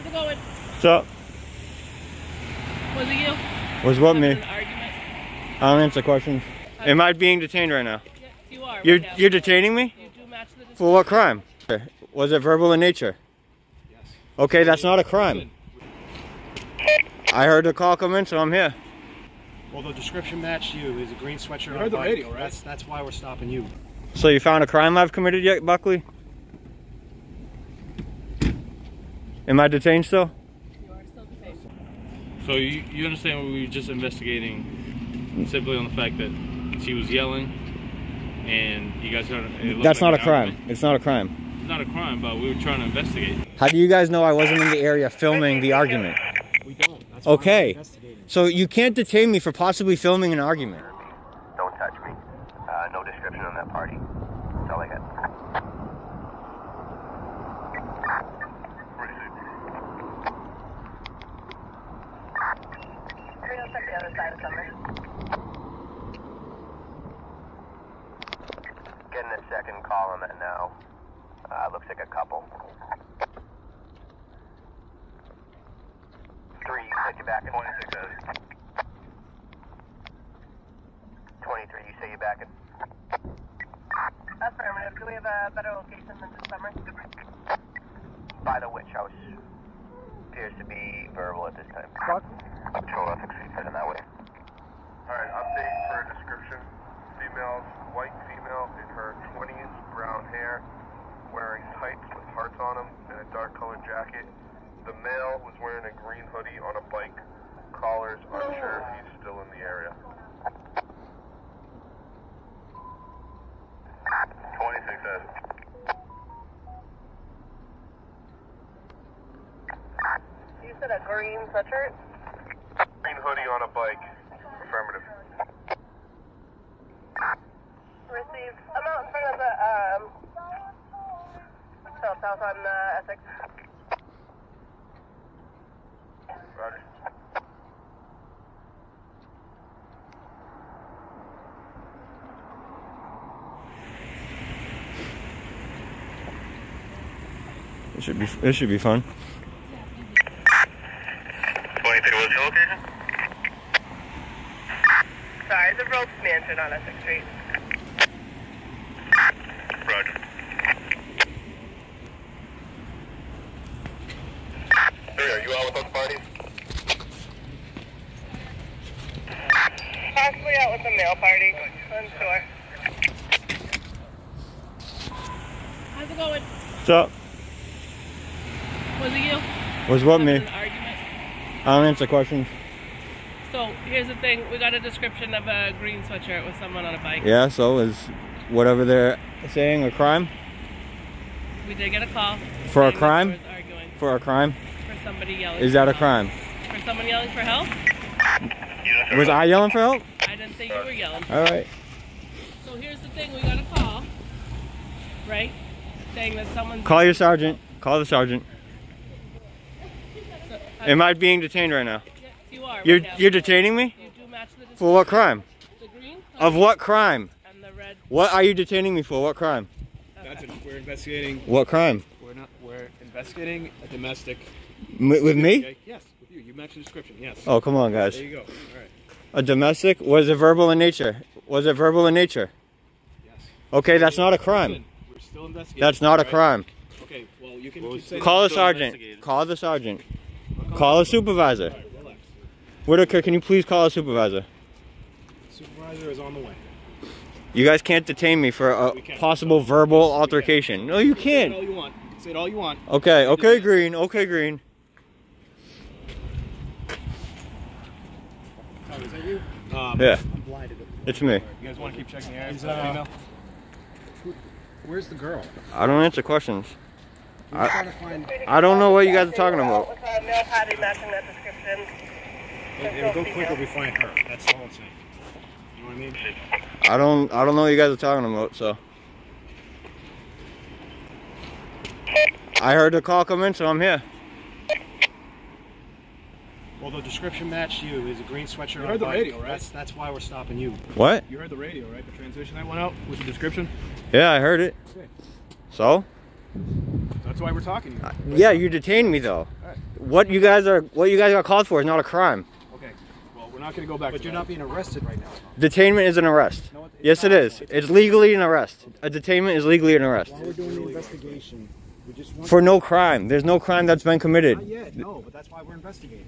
How's it going? What's up? Was it you? Was what me? An argument? I don't answer questions. Am I being detained right now? Yes, you are. You're detaining me? You do match the description. For what crime? Was it verbal in nature? Yes. Okay, that's not a crime. I heard the call come in, so I'm here. Well, the description matched you. Is a green sweatshirt. You heard the radio, right? That's why we're stopping you. So you found a crime I've committed yet, Buckley? Am I detained still? You are still detained. So you understand we were just investigating simply on the fact that she was yelling and you guys heard it. That's not a crime. It's not a crime. It's not a crime, but we were trying to investigate. How do you guys know I wasn't in the area filming the argument? We don't. That's why Okay. we're investigating. So you can't detain me for possibly filming an argument. Don't touch me. No description on that party. That's all I got. We're gonna check the other side of something. Getting a second call on that now. Looks like a couple. 3, you said you're back in 26. 23, you say you're back in. Affirmative. Do we have a better location than this summer? By the witch house. Appears to be verbal at this time. Patrol Essex heading that way. Alright, update for a description. Female, white female in her 20s, brown hair, wearing tights with hearts on them and a dark colored jacket. The male was wearing a green hoodie on a bike. Callers unsure if he's still in the area. 26 says. You said a green sweatshirt? Green hoodie on a bike. Affirmative. Received. I'm out in front of the house on Essex. Roger. It should be fun. 23, what's your location? Sorry, the Ropes Mansion on Essex Street. Roger. Hey, are you out with those parties? Possibly out with the male party. Unsure. How's it going? What's up? Was it you? Was what me? An argument? I don't answer questions. So here's the thing. We got a description of a green sweatshirt with someone on a bike. Yeah, so is whatever they're saying a crime? We did get a call. For a saying that crime? there was arguing For a crime? for somebody yelling. Is that for a help. crime? For someone yelling for help? Was I yelling for help? I didn't say you were yelling. Alright. So here's the thing. We got a call, right? Saying that someone's... Call your sergeant. Call the sergeant. So, Am I being detained right now? yes, you are. You're right now. you're detaining me? You do match the For what crime? The green Of what crime? and the red. What are you detaining me for? What crime? That's it. We're investigating. What crime? We're investigating a domestic. With me? Okay? Yes, with you. You matched the description. Yes. Oh, come on, guys. There you go. All right. A domestic? Was it verbal in nature? Was it verbal in nature? Yes. Okay, that's not a crime. We're still investigating. That's not a right? crime. Okay. Well, you can keep saying. Call the Still sergeant. investigating. Call the sergeant. Call a supervisor. All right, relax. Whitaker, can you please call a supervisor? Supervisor is on the way. You guys can't detain me for a We can. possible verbal altercation. No, you Say it all can't. you want. Say it all you want. Okay, okay, green. Okay, green. Oh, is that you? Yeah, I'm blinded. it's me. You guys want to keep checking the air? Is female? Where's the girl? I don't answer questions. We're trying to find. I don't know what you guys are talking about. With a male party matching that description. It'll go quicker if we find her. That's all I'm saying. You know what I mean? I don't know what you guys are talking about, so. I heard the call come in, so I'm here. Well, the description matched you. Is a green sweatshirt You on a heard the bike. radio, right? That's why we're stopping you. What? You heard the radio, right? The transmission that went out with the description? Yeah, I heard it. Okay. So? That's why we're talking to you. Yeah, you detained me though. All right. what you guys got called for is not a crime. Okay. Well, we're not going to go back. But you're not being arrested right now. Detainment is an arrest. No, it's Yes, it not. is. It's legally an arrest. A detainment is legally an arrest. While we're doing the investigation, we just want For no crime. There's no crime that's been committed. Not yet, no, but that's why we're investigating.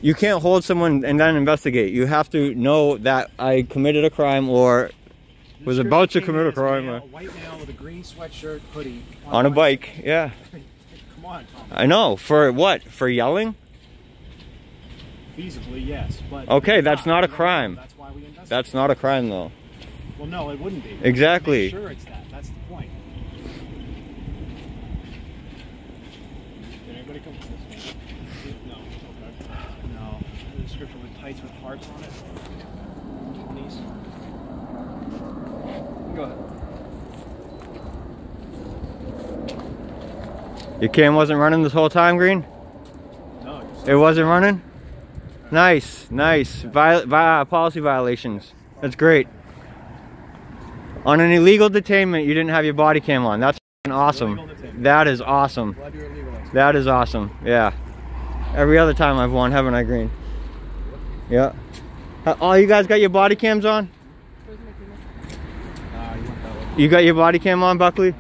You can't hold someone and then investigate. You have to know that I committed a crime or was about to commit a crime. A white male with a green sweatshirt, hoodie. On a bike, yeah. Come on, Tom. I know. For what? For yelling? Feasibly, yes. But Okay, that's not a We don't know. crime. That's why we investigate. That's not a crime, though. Well, no, it wouldn't be. Exactly. Make sure it's that. That's the point. Did anybody come from this one? No. Okay. No. The description with tights with hearts on it. 20s. Go ahead. Your cam wasn't running this whole time, Green? No. It wasn't running? Nice, nice. Policy violations. That's great. On an illegal detainment, you didn't have your body cam on. That's awesome. That is awesome. Glad you're a legal expert. That is awesome. Yeah. Every other time I've won, haven't I, Green? Yeah. Oh, you guys got your body cams on? You went that way. You got your body cam on, Buckley?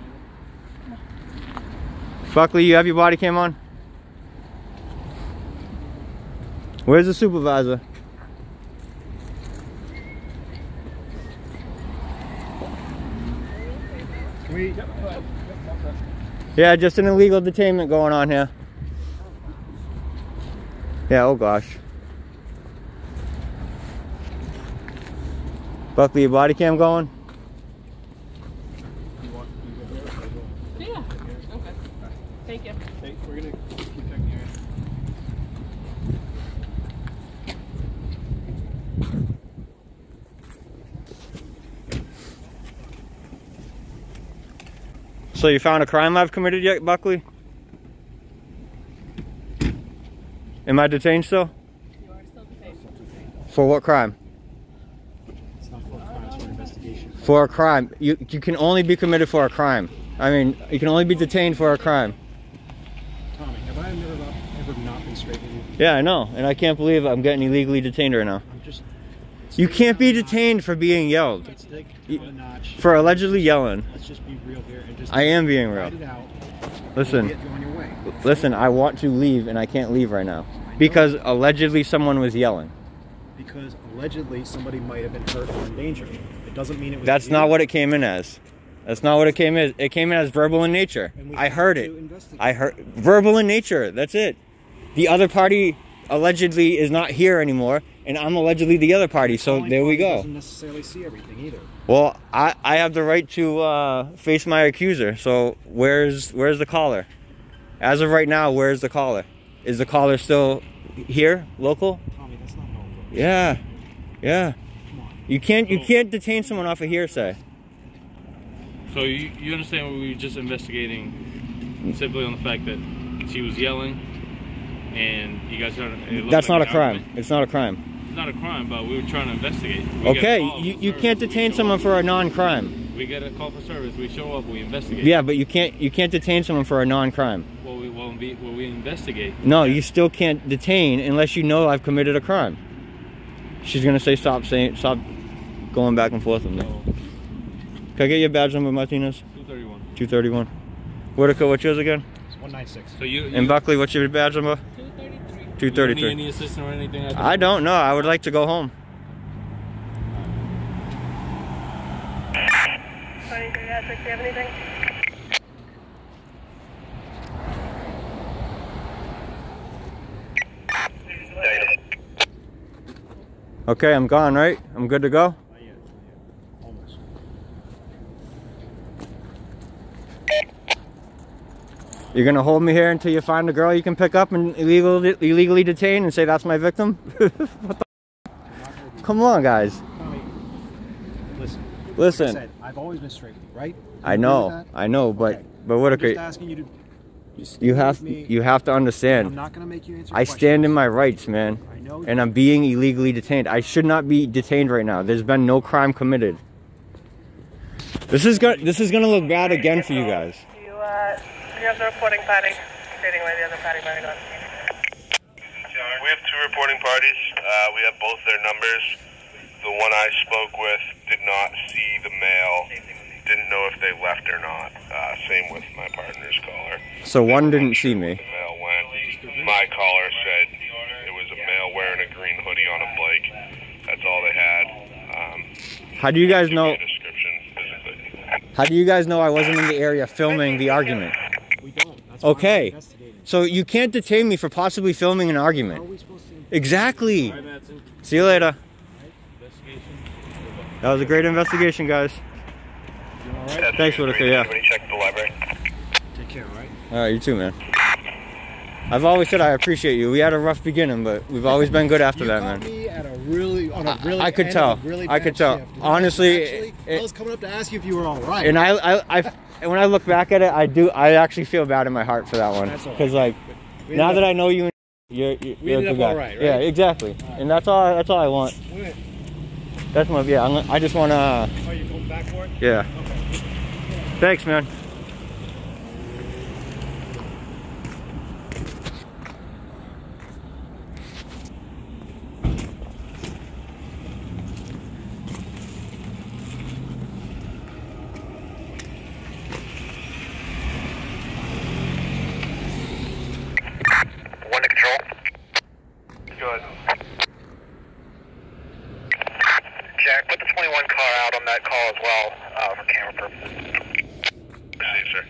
Buckley, you have your body cam on? Where's the supervisor? Can we? Yeah, just an illegal detainment going on here. Yeah, oh gosh. Buckley, your body cam going? Yeah. Okay. Thank you. Hey, we're gonna keep checking here. So you found a crime I've committed yet, Buckley? Am I detained still? You are still detained. For what crime? It's not for a crime, it's for an investigation. For a crime. You can only be committed for a crime. I mean, you can only be detained for a crime. Tommy, have I ever not been straight with you? Yeah, I know. And I can't believe I'm getting illegally detained right now. I'm just. You can't be detained for being yelled. Let's take it a notch. For allegedly yelling. Let's just be real here and just. I am being real. Write it out. Listen. Get you on your way. Listen, I want to leave and I can't leave right now. Because allegedly someone was yelling. Because allegedly somebody might have been hurt or in danger. It doesn't mean it was. That's you. not what it came in as. That's not what it came in. It came in as verbal in nature. And we I have heard to it. investigate. I heard verbal in nature. That's it. The other party allegedly is not here anymore, and I'm allegedly the other party. So there we go. Doesn't necessarily see everything either. Well, I have the right to face my accuser. So where's the caller? As of right now, where's the caller? Is the caller still here, local? Tommy, that's not how it goes. Yeah, yeah. Come on. You can't detain someone off of hearsay. So you understand we were just investigating simply on the fact that she was yelling, and you guys heard it looked That's like not a an crime. argument. It's not a crime. It's not a crime, but we were trying to investigate. We get a Okay, call you for can't service, we detain show someone up. for a non-crime. We get a call for service. We show up. We investigate. Yeah, but you can't detain someone for a non-crime. Well, we investigate. No, you still can't detain unless you know I've committed a crime. She's gonna say stop going back and forth with me. So, Can I get your badge number, Martinez? 231. 231. Whitaker, what's yours again? It's 196. So you And Buckley, what's your badge number? 233. 233. Any assistance or anything? I don't know. I would like to go home. 23 Essex, do you have anything? Okay, I'm gone, right? I'm good to go? Almost. You're gonna hold me here until you find a girl you can pick up and illegally detain and say that's my victim? What the Come on, guys. Tommy, listen. Listen. Like I said, I've always been straight with you, right? I You know, agree with that? I know, but Okay. but I'm Whitaker, just asking you to. you have with me. to I'm understand. not going to make you answer. I stand in my rights, man, I know. and I'm being illegally detained. I should not be detained right now. There's been no crime committed. This is gonna look bad again for you guys. You have the reporting party stating where the other party might have gone. two reporting parties. We have both their numbers. The one I spoke with did not see the mail, didn't know if they left or not. Same with my partner's caller. So one didn't see me. The mail went. My caller said it was a male wearing a green hoodie on a bike. That's all they had. How do you guys know? Description physically. How do you guys know I wasn't in the area filming the argument? We don't. That's why Okay. we're investigating. So you can't detain me for possibly filming an How are argument. we supposed to? Exactly. Alright, Madsen. See you later. Investigation. That was a great investigation, guys. You all right? Thanks, Whitaker. Yeah. Somebody check the library. Take care, all right? All right, you too, man. I've always said I appreciate you. We had a rough beginning, but we've always been good after that, man. Me at a really, on a really, I could end tell. of a really I bad could tell. shift. Honestly, Actually, I was coming up to ask you if you were all right. And and when I look back at it, I actually feel bad in my heart for that one. That's all right. Because like, now that I know you, you're a ended good up guy. all right, right? Yeah, exactly. right. And that's all I want. Wait. That's my I just want to. Oh, you're going back for it? Yeah. Okay. Thanks, man. One to control. Good. Jack, put the 21 car out on that call as well for camera purposes. Received, sir.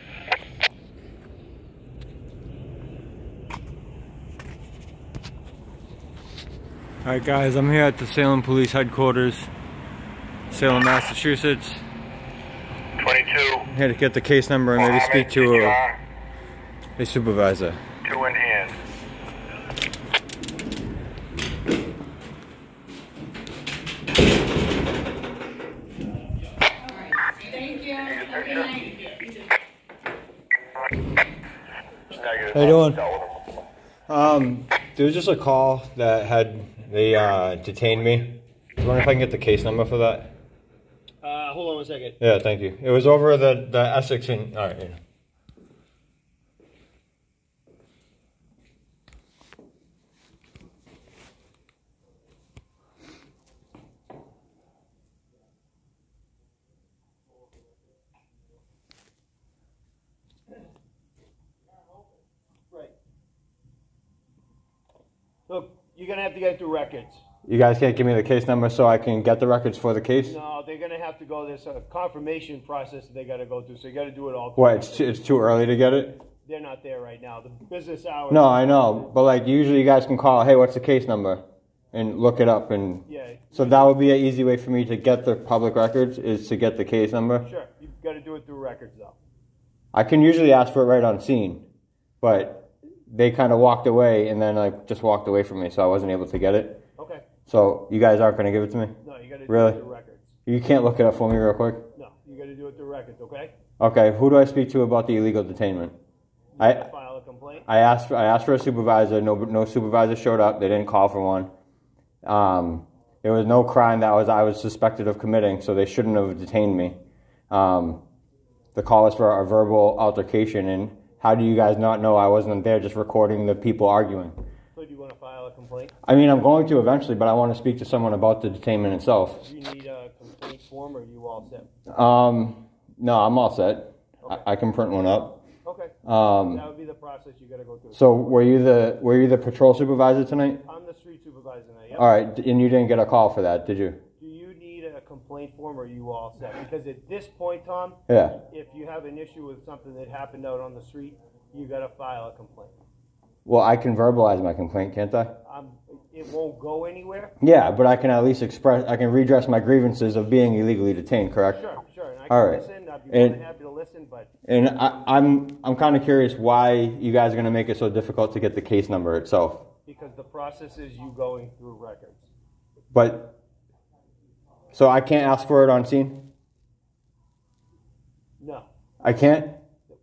Alright guys, I'm here at the Salem Police Headquarters, Salem, Massachusetts. 22. I'm here to get the case number and maybe speak to a supervisor. 2 in hand. How you doing? There was just a call that they detained me. I was wondering if I can get the case number for that. Hold on one second. Yeah, thank you. It was over the Essex and all right. Yeah. Right. Look, you're going to have to get through records. You guys can't give me the case number so I can get the records for the case? No, they're going to have to go, there's a confirmation process that they got to go through, so you got to do it all. What, it's too early to get it? They're not there right now. The business hours. No, I know, but like usually you guys can call, hey, what's the case number? And look it up and... Yeah. So that would be an easy way for me to get the public records, is to get the case number? Sure, you've got to do it through records though. I can usually ask for it right on scene, but they kind of walked away and then like just walked away from me, so I wasn't able to get it. Okay. So you guys aren't going to give it to me? No, you got to do Really? it through records. You can't look it up for me real quick? No, you got to do it through records, okay? Okay, who do I speak to about the illegal detainment? You got to file a complaint. I asked for a supervisor. No supervisor showed up. They didn't call for one. There was no crime that I was suspected of committing, so they shouldn't have detained me. The call was for a verbal altercation, and how do you guys not know I wasn't there just recording the people arguing? So do you want to file a complaint? I mean, I'm going to eventually, but I want to speak to someone about the detainment itself. Do you need a complaint form, or are you all set? No, I'm all set. Okay. I can print one up. Okay. That would be the process you got to go through. So were you the patrol supervisor tonight? I'm the street supervisor now. Yep. All right, and you didn't get a call for that, did you? Do you need a complaint form, or are you all set? Because at this point, Tom, Yeah. if you have an issue with something that happened out on the street, you got to file a complaint. Well, I can verbalize my complaint, can't I? It won't go anywhere. Yeah, but I can at least I can redress my grievances of being illegally detained, correct? Sure. And I can All right. listen. I'd be more than happy to listen, but And I'm kind of curious why you guys are going to make it so difficult to get the case number itself. because the process is you going through records. But, so I can't ask for it on scene? No. I can't?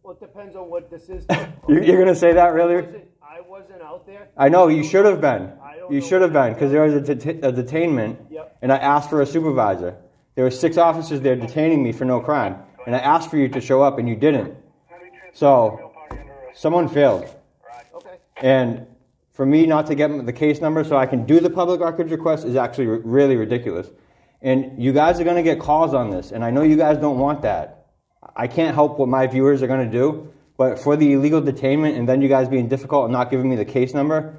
Well, it depends on what this is. You're going to say that, really? I wasn't out there. I know, you should have been. You know should have been, because there was a detainment, Yep. and I asked for a supervisor. There were 6 officers there detaining me for no crime, and I asked for you to show up, and you didn't. So, someone failed. Okay. And for me not to get the case number so I can do the public records request is actually really ridiculous. And you guys are going to get calls on this, and I know you guys don't want that. I can't help what my viewers are going to do, but for the illegal detainment and then you guys being difficult and not giving me the case number,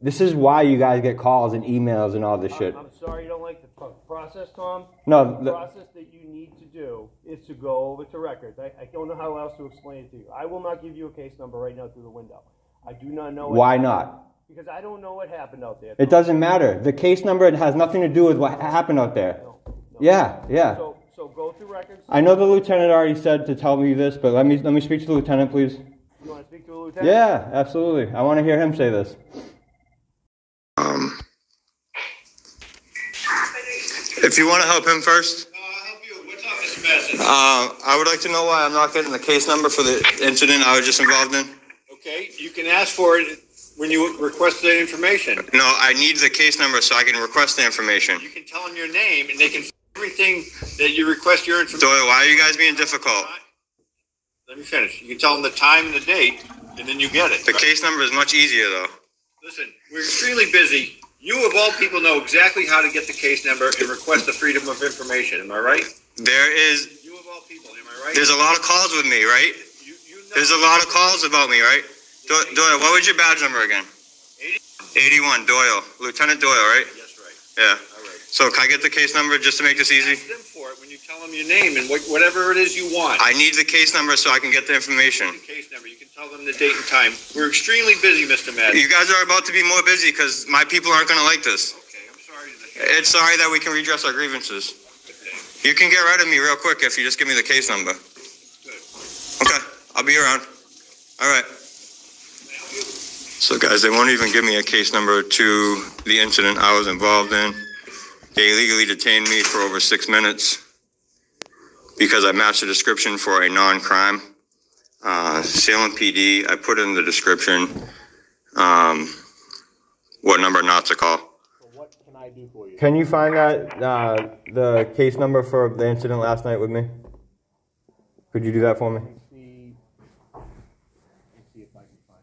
this is why you guys get calls and emails and all this shit. I'm sorry you don't like the process, Tom. No, the process that you need to do is to go over to records. I don't know how else to explain it to you. I will not give you a case number right now through the window. I do not know. Why not? Because I don't know what happened out there. It doesn't matter. The case number has nothing to do with what happened out there. No. Yeah. So go through records. I know the lieutenant already said to tell me this, but let me speak to the lieutenant, please. You want to speak to the lieutenant? Yeah, absolutely. I want to hear him say this. If you want to help him first. No, I'll help you. What's up, Mr. Madison? I would like to know why I'm not getting the case number for the incident I was just involved in. Okay, you can ask for it when you request that information. No, I need the case number so I can request the information. You can tell them your name, and they can everything that you request your information. Doyle, why are you guys being difficult? Let me finish. You can tell them the time and the date, and then you get it. The case number is much easier, though. Listen, we're extremely busy. You, of all people, know exactly how to get the case number and request the freedom of information. Am I right? There is. You, of all people, am I right? There's a lot of calls with me, right? You know There's a lot of calls about me, right? Doyle, what was your badge number again? 81, Doyle. Lieutenant Doyle, right? Yes, right. Yeah. All right. So can I get the case number just to make this easy? Ask them for it when you tell them your name and whatever it is you want. I need the case number so I can get the information. The case number. You can tell them the date and time. We're extremely busy, Mr. Madden. You guys are about to be more busy because my people aren't going to like this. Okay, I'm sorry to hear. It's sorry that we can redress our grievances. You can get rid of me real quick if you just give me the case number. Good. Okay, I'll be around. All right. So guys, they won't even give me a case number to the incident I was involved in. They illegally detained me for over 6 minutes because I matched the description for a non-crime. Salem PD, I put in the description what number not to call. So what can I do for you? Can you find that the case number for the incident last night with me? Could you do that for me? Let's see if I can find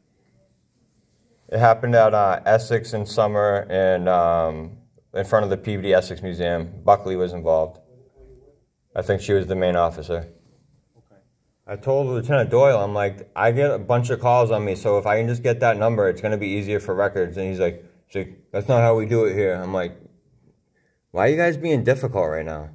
it. It happened at Essex in Summer and in front of the PVD Essex Museum. Buckley was involved. I think she was the main officer. Okay. I told Lieutenant Doyle, I'm like, I get a bunch of calls on me, so if I can just get that number, it's going to be easier for records. And he's like, that's not how we do it here. I'm like, why are you guys being difficult right now?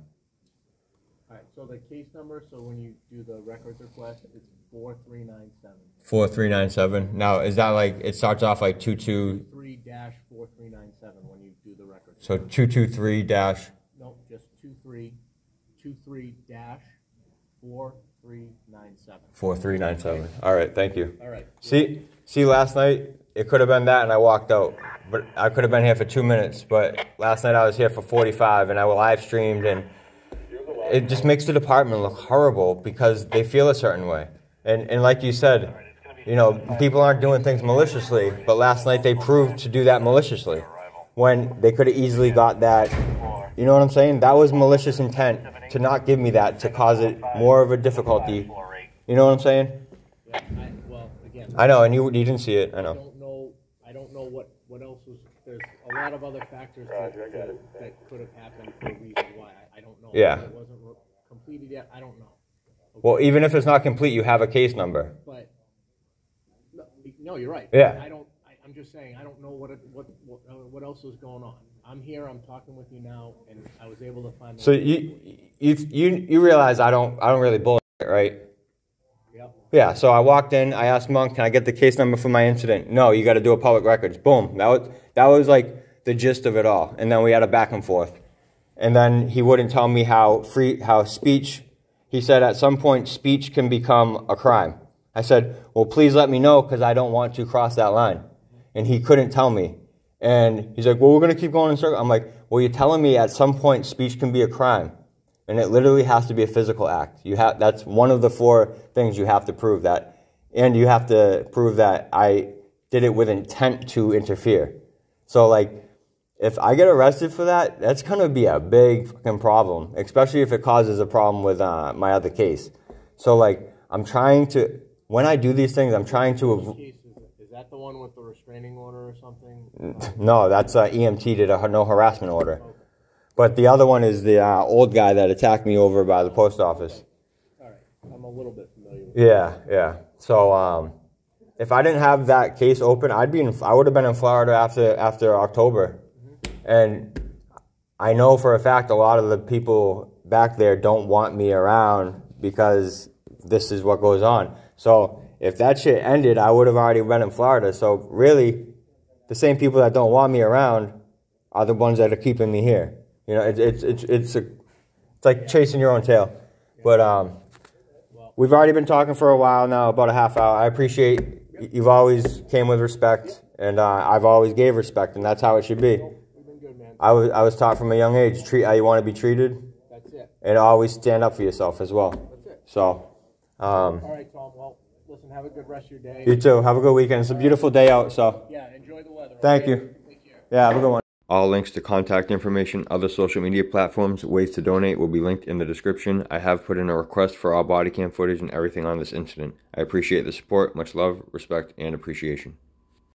All right, so the case number, so when you do the records request, it's 4397. 4397. Now, is that like, it starts off like 22... 3-4397 when you do the records. So 223 dash... No, just 23-4397. 4397. All right, thank you. All right. See, last night, it could have been that and I walked out. But I could have been here for 2 minutes. But last night I was here for 45 and I live streamed and it just makes the department look horrible because they feel a certain way. And like you said, you know, people aren't doing things maliciously, but last night they proved to do that maliciously when they could have easily got that. You know what I'm saying? That was malicious intent to not give me that, to cause it more of a difficulty. You know what I'm saying? Yeah, well, again, I know, and you didn't see it. I know. I don't know what else was. There's a lot of other factors that could have happened for a reason why. I don't know. Yeah. It wasn't completed yet. I don't know. Okay. Well, even if it's not complete, you have a case number. But no, you're right. Yeah. I'm just saying I don't know what else is going on. I'm here. I'm talking with you now, and I was able to find. So you realize I don't really bullshit, right? Yep. Yeah. So I walked in. I asked Monk, "Can I get the case number for my incident?" No, you got to do a public records. Boom. That was like the gist of it all. And then we had a back and forth. And then he wouldn't tell me how speech. He said at some point speech can become a crime. I said, well, please let me know because I don't want to cross that line. And he couldn't tell me. And he's like, well, we're going to keep going in circles. I'm like, well, you're telling me at some point speech can be a crime. And it literally has to be a physical act. That's one of the 4 things you have to prove that. And you have to prove that I did it with intent to interfere. So, like, if I get arrested for that, that's going to be a big fucking problem, especially if it causes a problem with my other case. So, like, I'm trying to, when I do these things, I'm trying to... Is that the one with the restraining order or something? No, that's EMT did a no harassment order. Okay. But the other one is the old guy that attacked me over by the post office. All right, I'm a little bit familiar with Yeah. So if I didn't have that case open, I would have been in Florida after October. And I know for a fact a lot of the people back there don't want me around because this is what goes on. So if that shit ended, I would have already been in Florida. So really, the same people that don't want me around are the ones that are keeping me here. You know, it's like chasing your own tail. But we've already been talking for a while now, about a half hour. I appreciate you've always came with respect, and I've always gave respect, and that's how it should be. I was taught from a young age, treat how you want to be treated. That's it. And always stand up for yourself as well. That's it. So, all right, Tom. Well, listen, have a good rest of your day. You too. Have a good weekend. It's a beautiful day out, so. Yeah, enjoy the weather. Thank okay? you. Take care. Yeah, have a good one. All links to contact information, other social media platforms, ways to donate will be linked in the description. I have put in a request for all body cam footage and everything on this incident. I appreciate the support. Much love, respect, and appreciation.